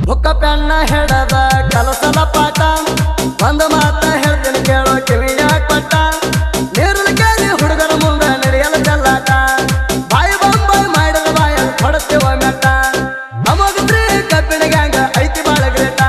ಬುಕ್ಕ ಪೆನ್ನ ಹಿಡದ ಕಲಸಲ ಪಾಠ ಒಂದು ಮಾತ ಹೇಳ್ತೀನಿ ಕೇಳೋ ಕಿವಿಯ ಕೊಟ್ಟ ನೀರಿನ ಕೇಳಿ ಹುಡುಗರ ಮುಂದೆ ನಡೆಯಲು ಚೆಲ್ಲಾಟ ಬಾಯಿ ಬಂಬಾಯಿ ಮಾಡಿದ ಬಾಯಲ್ಲಿ ಕೊಡುತ್ತೇವ ಮೆಟ್ಟ ನಮಗ್ರಿ ಕಬ್ಬಿಣ ಗ್ಯಾಂಗ ಐತಿ ಬಾಳ ಗ್ರೇಟ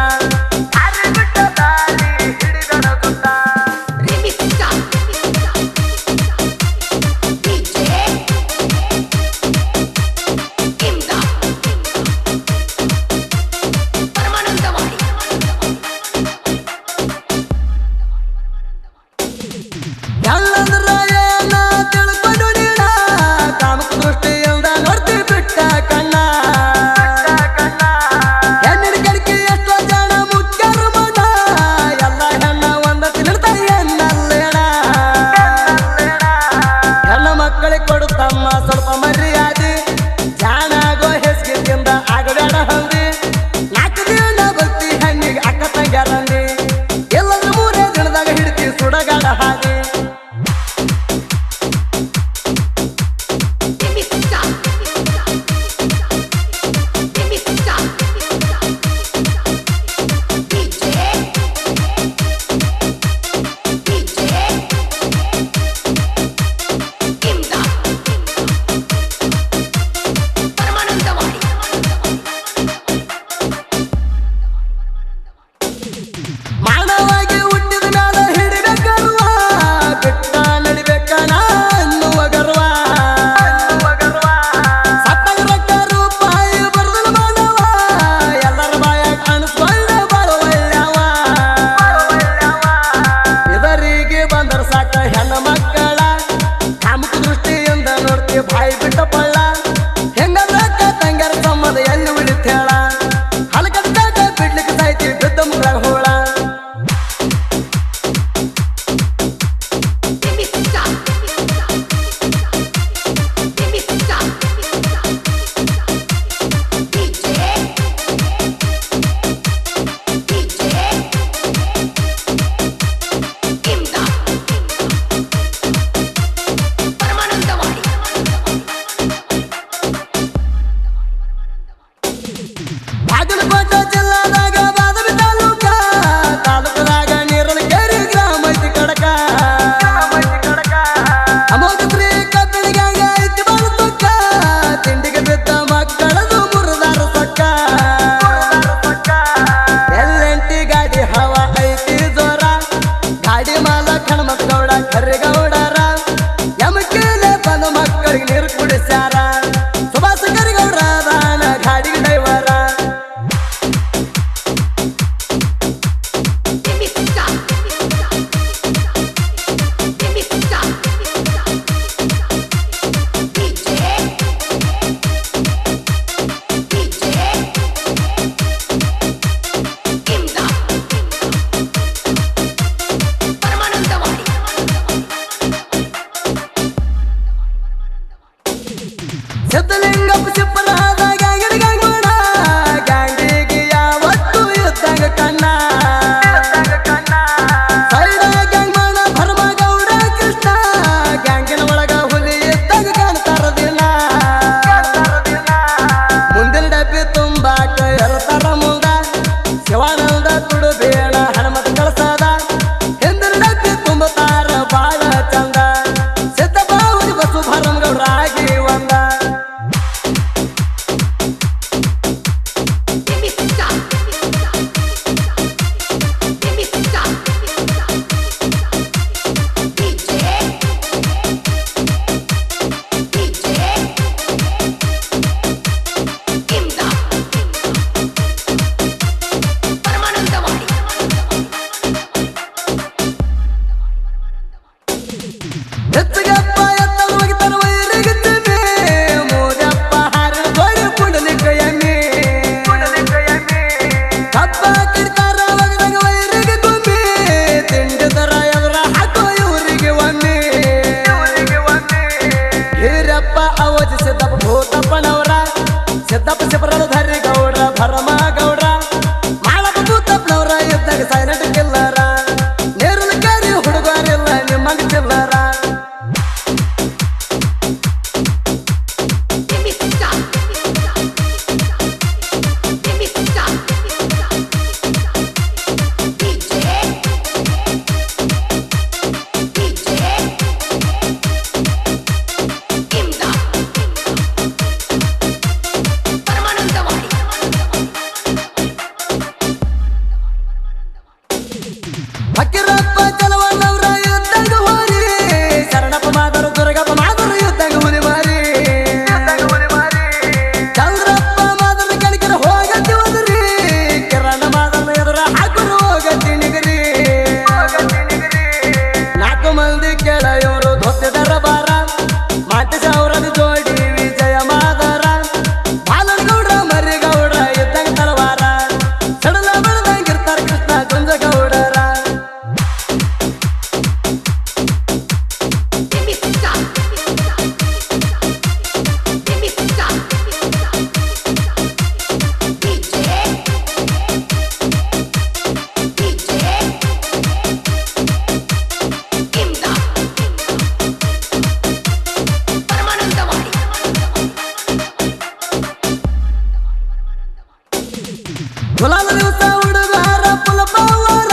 ಗುಲಾಬ ದಿವಸ ಹುಡುಗಾರ ಪುಲಪವರ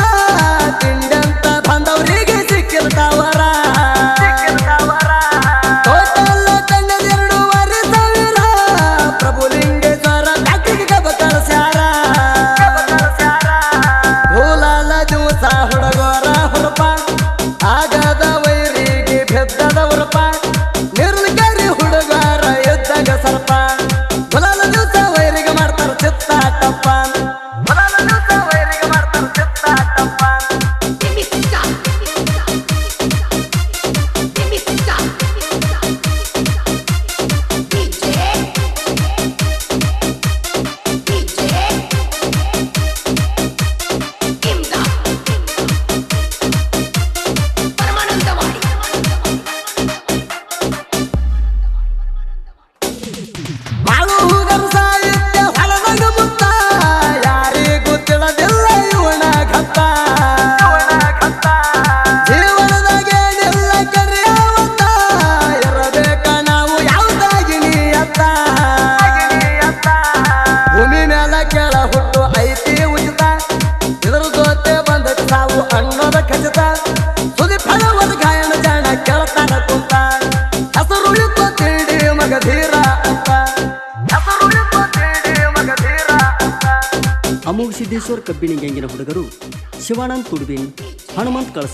ತಿಂಡಂತ ಬಂದವರಿಗೆ ಸಿಕ್ಕಿರ್ತಾವರ ಟೋಟಲ್ ತಂಡದ 2,500 ಪ್ರಭುಲಿಂಗೇಶ್ವರ ಬ್ಯಾಟಿಗೆ ಕಬ ಕಳ್ಸ್ಯಾರ ಗುಲಾಲ ದಿವಸ ಹುಡುಗರ ಹುರುಪ ಆಗದ ವೈರಿಗೆ ಬೆದ್ದದ ಉರುಪ ನಿರ್ಲಕರಿ ಹುಡುಗಾರ ಎದ್ದಾಗ ಸರ್ಪ ಗುಲಾಲ ದಿವಸ ವೈರಿಗೆ ಮಾಡ್ತಾರ ಚಿತ್ತಾಟಪ್ಪ ಗುಲಾಲ ದಿವಸ ವೈರಿಗೆ ಮಾಡ್ತಾರ ಚಿತ್ತಾಟಪ್ಪ ಮಾಡು ಹೂಗರು ಸಾಹಿತ್ಯ ಹೊಲದಾಗ ಮುತ್ತ ಯಾರಿಗೂ ತಿಳಿದಿಲ್ಲ ಇವನ ಕತ್ತ ಜೀವನದಾಗೇನಿಲ್ಲ ಕರಿಯಾವತ್ತ ಇರಬೇಕ ನಾವು ಯಾವ್ದಾಗಿನಿ ಅತ್ತ ಭೂಮಿ ಮೇಲ ಕೆಳ ಹುಟ್ಟು ಐತಿ ಉಚಿತ ಇದ್ರ ಜೊತೆ ಬಂದ ಸಾವು ಅನ್ನೋದ ಖಚಿತ ಸುದಿ ಫಲವದ ಗಾಯನ ಜಾಣ ಕೇಳ್ತಾನ ಕುಂತ ಹೆಸರು ಇತ್ತು ತಿಳಿ ಮಗಧೀರ ಅಂತ ಹೆಸರು ಇತ್ತು ತಿಳಿ ಮಗಧೀರ ಅಂತ ಅಮೋಘ ಸಿದ್ದೇಶ್ವರ್ ಕಬ್ಬಿಣಿ ಗ್ಯಾಂಗಿನ ಹುಡುಗರು ಶಿವಾನಂದ್ ತುಡ್ಬಿನ್, ಹನುಮಂತ್ ಕಳಸ,